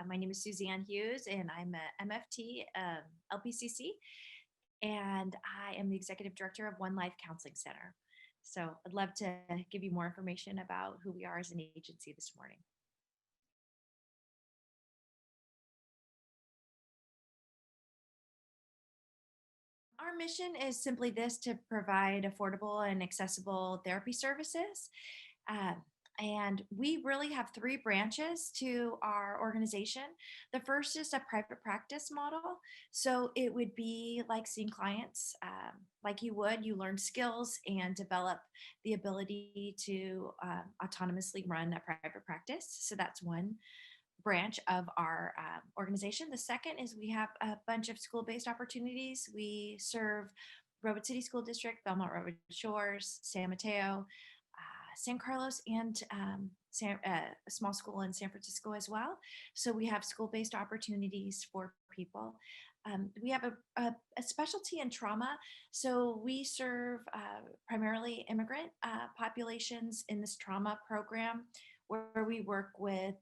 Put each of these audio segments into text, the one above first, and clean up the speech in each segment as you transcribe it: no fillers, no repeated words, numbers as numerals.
My name is Suzanne Hughes, and I'm a MFT LPCC, and I am the executive director of One Life Counseling Center. So I'd love to give you more information about who we are as an agency this morning. Our mission is simply this to provide affordable and accessible therapy services. Uh, and we really have three branches to our organization. The first is a private practice model. So it would be like seeing clients like you would. You learn skills and develop the ability to autonomously run a private practice. So that's one branch of our organization. The second is we have a bunch of school-based opportunities. We serve Robert City School District, Belmont Robert Shores, San Mateo, San Carlos, and a small school in San Francisco as well. So we have school-based opportunities for people. We have a specialty in trauma. So we serve primarily immigrant populations in this trauma program where we work with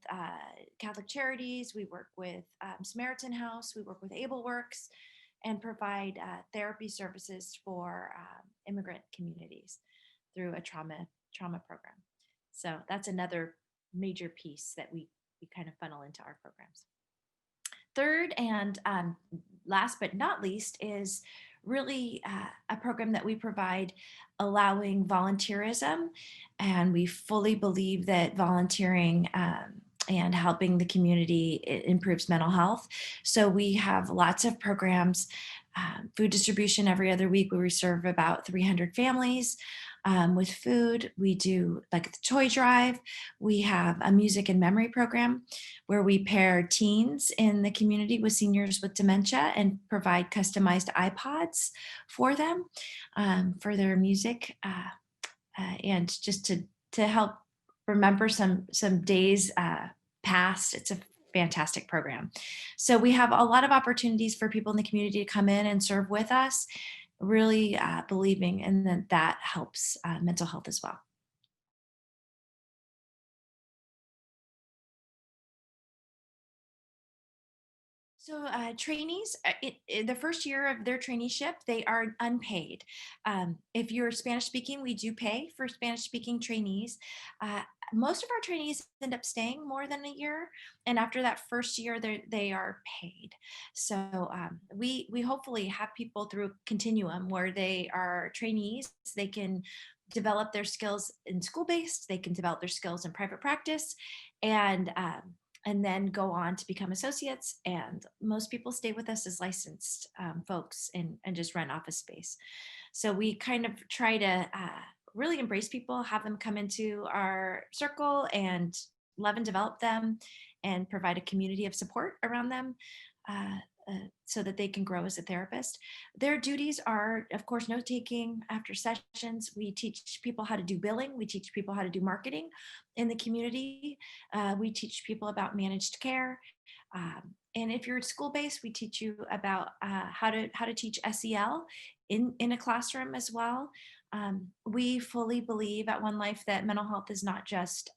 Catholic Charities, we work with Samaritan House, we work with AbleWorks, and provide therapy services for immigrant communities through a trauma program. So that's another major piece that we kind of funnel into our programs. Third and last but not least is really a program that we provide allowing volunteerism, and we fully believe that volunteering and helping the community improves mental health. So we have lots of programs, food distribution every other week where we serve about 300 families with food. We do like the toy drive. We have a music and memory program where we pair teens in the community with seniors with dementia and provide customized iPods for them for their music and just to help remember some days past. It's a fantastic program. So we have a lot of opportunities for people in the community to come in and serve with us, really believing and that helps mental health as well. So trainees, the first year of their traineeship, they are unpaid. If you're Spanish speaking, we do pay for Spanish speaking trainees. Uh, Most of our trainees end up staying more than a year, and after that first year, they are paid. So we hopefully have people through continuum where they are trainees. They can develop their skills in school based. They can develop their skills in private practice, and then go on to become associates. And most people stay with us as licensed folks and just rent office space. So we kind of try to really embrace people, have them come into our circle and love and develop them and provide a community of support around them. Uh, so that they can grow as a therapist. Their duties are, of course, note taking after sessions. We teach people how to do billing. We teach people how to do marketing in the community. We teach people about managed care. And if you're school based, we teach you about how to teach SEL in a classroom as well. We fully believe at One Life that mental health is not just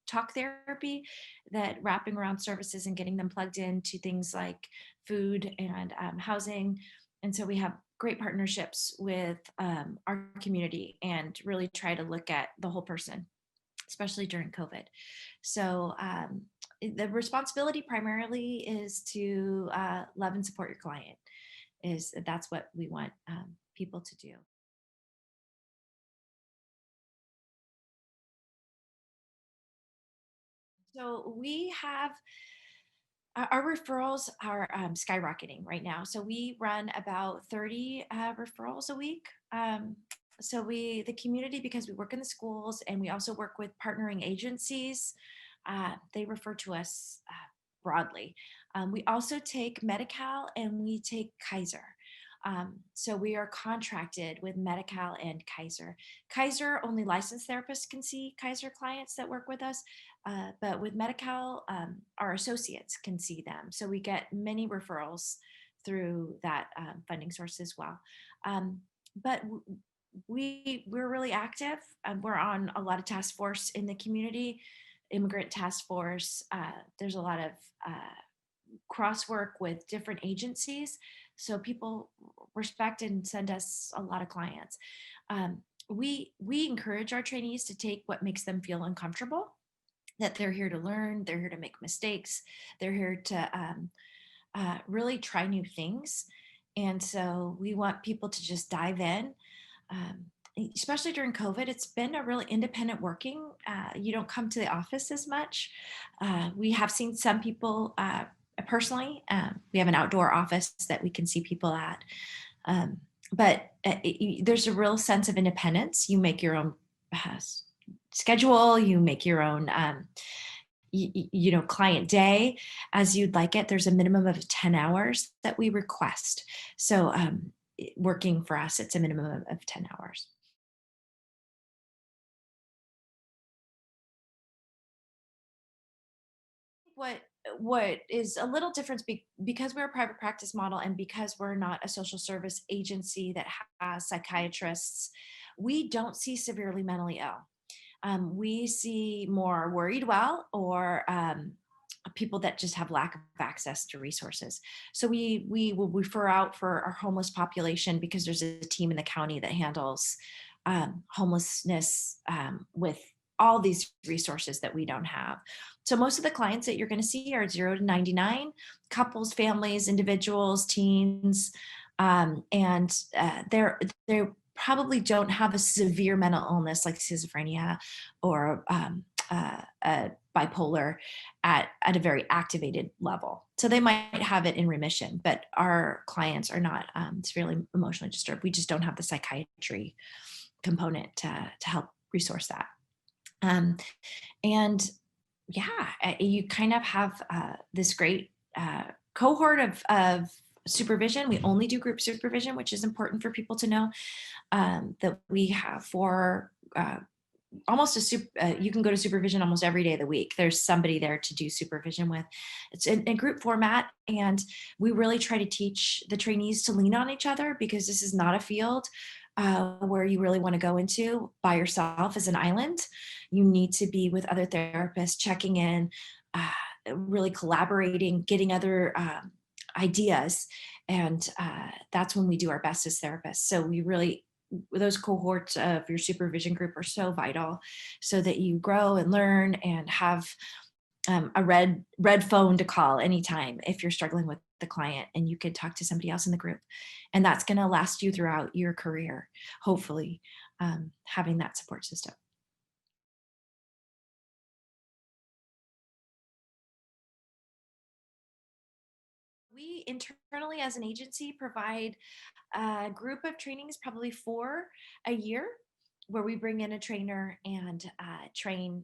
talk therapy, that wrapping around services and getting them plugged into things like food and housing. And so we have great partnerships with our community and really try to look at the whole person, especially during COVID. So the responsibility primarily is to love and support your client. That's what we want people to do. So we have our referrals are skyrocketing right now. So we run about 30 referrals a week. So the community, because we work in the schools and we also work with partnering agencies, they refer to us broadly. We also take Medi-Cal and we take Kaiser. So we are contracted with Medi-Cal and Kaiser. Kaiser, only licensed therapists can see Kaiser clients that work with us. But with Medi-Cal, our associates can see them. So we get many referrals through that funding source as well. But we're really active. We're on a lot of task force in the community. immigrant task force. There's a lot of crosswork with different agencies. So people respect and send us a lot of clients. We encourage our trainees to take what makes them feel uncomfortable, that they're here to learn, they're here to make mistakes, they're here to really try new things. And so we want people to just dive in. Um, Especially during COVID, it's been a really independent working. You don't come to the office as much. We have seen some people personally. We have an outdoor office that we can see people at. Um, but there's a real sense of independence. You make your own uh, schedule, you make your own client day as you'd like it. There's a minimum of 10 hours that we request. So working for us, it's a minimum of 10 hours. What is a little difference because we're a private practice model and because we're not a social service agency that has psychiatrists, we don't see severely mentally ill. We see more worried well, or people that just have lack of access to resources. So we will refer out for our homeless population because there's a team in the county that handles homelessness with all these resources that we don't have. So most of the clients that you're going to see are 0 to 99, couples, families, individuals, teens, and they probably don't have a severe mental illness like schizophrenia or bipolar at a very activated level. So they might have it in remission, but our clients are not severely emotionally disturbed. We just don't have the psychiatry component to help resource that. Um, and yeah, you kind of have this great cohort of supervision. We only do group supervision, which is important for people to know, that we have for almost you can go to supervision almost every day of the week. There's somebody there to do supervision with. It's in group format, and we really try to teach the trainees to lean on each other, because this is not a field where you really want to go into by yourself as an island. You need to be with other therapists, checking in, really collaborating, getting other ideas, and that's when we do our best as therapists. So we really, those cohorts of your supervision group are so vital, so that you grow and learn and have a red phone to call anytime if you're struggling with the client, and you could talk to somebody else in the group, and that's going to last you throughout your career, hopefully, having that support system. We internally as an agency provide a group of trainings, probably 4 a year, where we bring in a trainer and train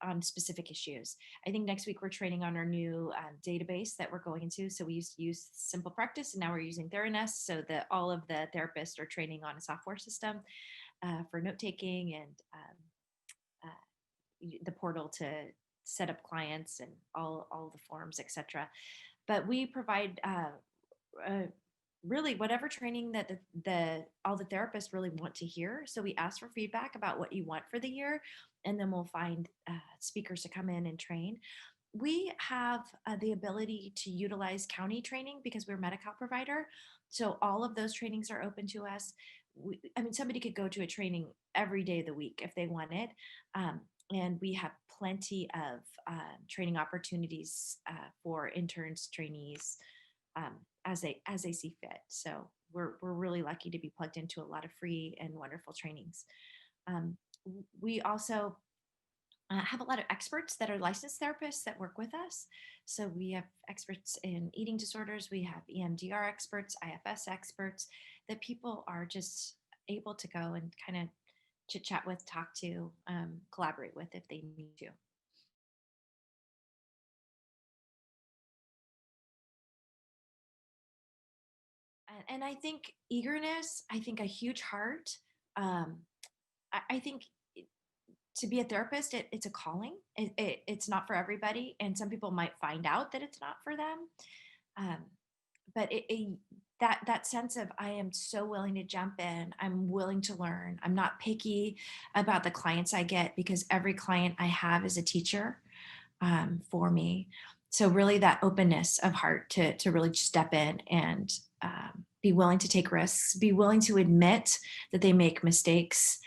on specific issues. I think next week we're training on our new database that we're going into. So we used to use Simple Practice, and now we're using Theranos, so that all of the therapists are training on a software system for note taking, and the portal to set up clients and all the forms, etc. But we provide uh, really whatever training that the all the therapists really want to hear. So we ask for feedback about what you want for the year, and then we'll find speakers to come in and train. We have the ability to utilize county training because we're a Medi-Cal provider. So all of those trainings are open to us. I mean, somebody could go to a training every day of the week if they wanted. Um, and we have plenty of training opportunities for interns, trainees, um, as they see fit. So we're really lucky to be plugged into a lot of free and wonderful trainings. Um, we also have a lot of experts that are licensed therapists that work with us. So we have experts in eating disorders, we have EMDR experts, IFS experts, that people are just able to go and kind of chit chat with, talk to, collaborate with if they need to. And I think eagerness, I think a huge heart. Um, I think to be a therapist, it's a calling. It's not for everybody, and some people might find out that it's not for them. Um, but that sense of I am so willing to jump in, I'm willing to learn, I'm not picky about the clients I get because every client I have is a teacher for me. So really that openness of heart to really step in and be willing to take risks, be willing to admit that they make mistakes,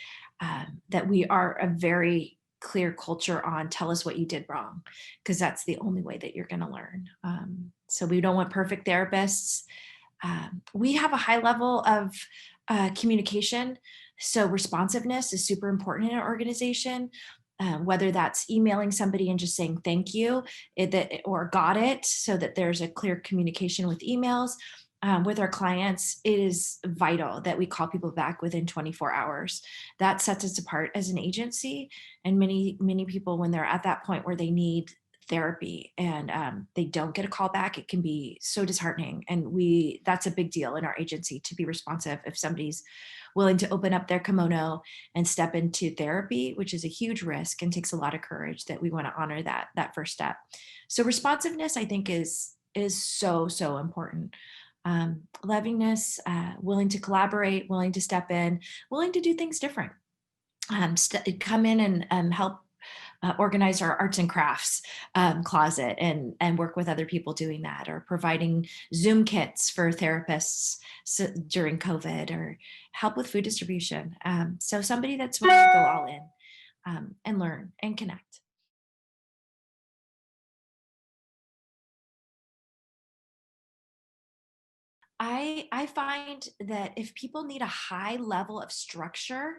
that we are a very clear culture on tell us what you did wrong because that's the only way that you're going to learn. So we don't want perfect therapists. We have a high level of communication. So responsiveness is super important in an organization. Whether that's emailing somebody and just saying thank you or got it, so that there's a clear communication with emails. With our clients, it is vital that we call people back within 24 hours. That sets us apart as an agency. And many people, when they're at that point where they need therapy and they don't get a call back, it can be so disheartening. And that's a big deal in our agency to be responsive if somebody's willing to open up their kimono and step into therapy, which is a huge risk and takes a lot of courage, that we want to honor that first step. So responsiveness, I think, is so important. Lovingness, willing to collaborate, willing to step in, willing to do things different. Come in and help organize our arts and crafts closet and work with other people doing that, or providing Zoom kits for therapists during COVID, or help with food distribution. So somebody that's willing to go all in and learn and connect. I find that if people need a high level of structure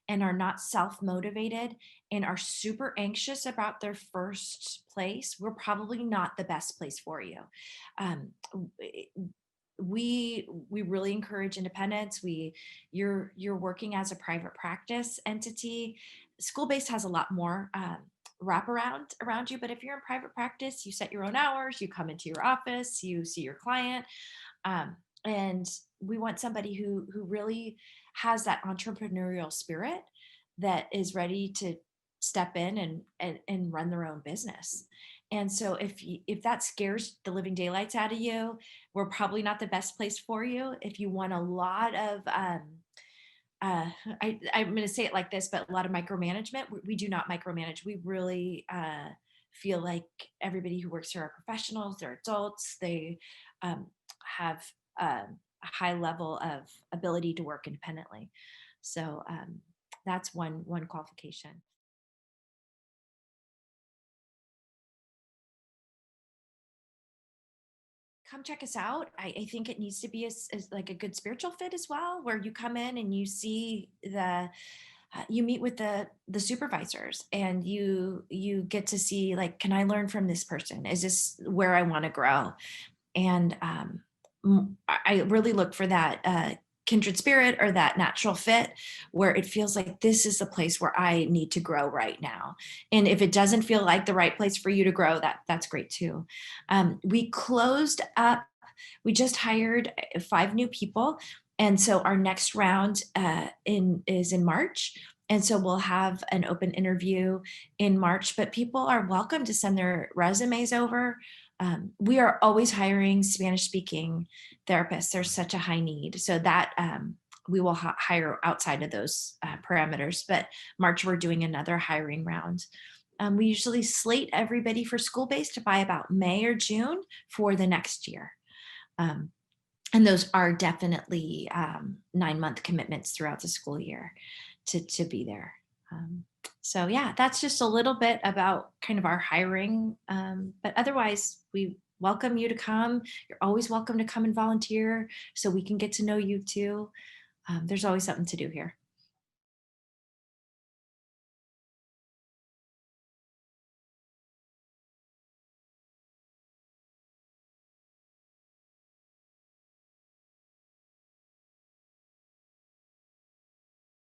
and are not self-motivated and are super anxious about their first place, we're probably not the best place for you. Um, we really encourage independence. You're working as a private practice entity. School-based has a lot more wraparound around you, but if you're in private practice, you set your own hours, you come into your office, you see your client, um, and we want somebody who really has that entrepreneurial spirit, that is ready to step in and run their own business. And so if that scares the living daylights out of you, we're probably not the best place for you. If you want a lot of I'm going to say it like this, but a lot of micromanagement, we do not micromanage. We really feel like everybody who works here are professionals, they're adults, they um, have a high level of ability to work independently. So that's one qualification. Come check us out. I think it needs to be as like a good spiritual fit as well, where you come in and you see you meet with the supervisors, and you get to see, like, can I learn from this person? Is this where I want to grow? And I really look for that kindred spirit or that natural fit, where it feels like this is the place where I need to grow right now. And if it doesn't feel like the right place for you to grow, that's great too. We closed up. We just hired 5 new people, and so our next round is in March. And so we'll have an open interview in March, but people are welcome to send their resumes over. We are always hiring Spanish speaking therapists. There's such a high need. So that we will hire outside of those parameters. But March, we're doing another hiring round. We usually slate everybody for school based by about May or June for the next year. Um, and those are definitely 9-month commitments throughout the school year to be there. So yeah, that's just a little bit about kind of our hiring. But otherwise, we welcome you to come. You're always welcome to come and volunteer so we can get to know you too. There's always something to do here.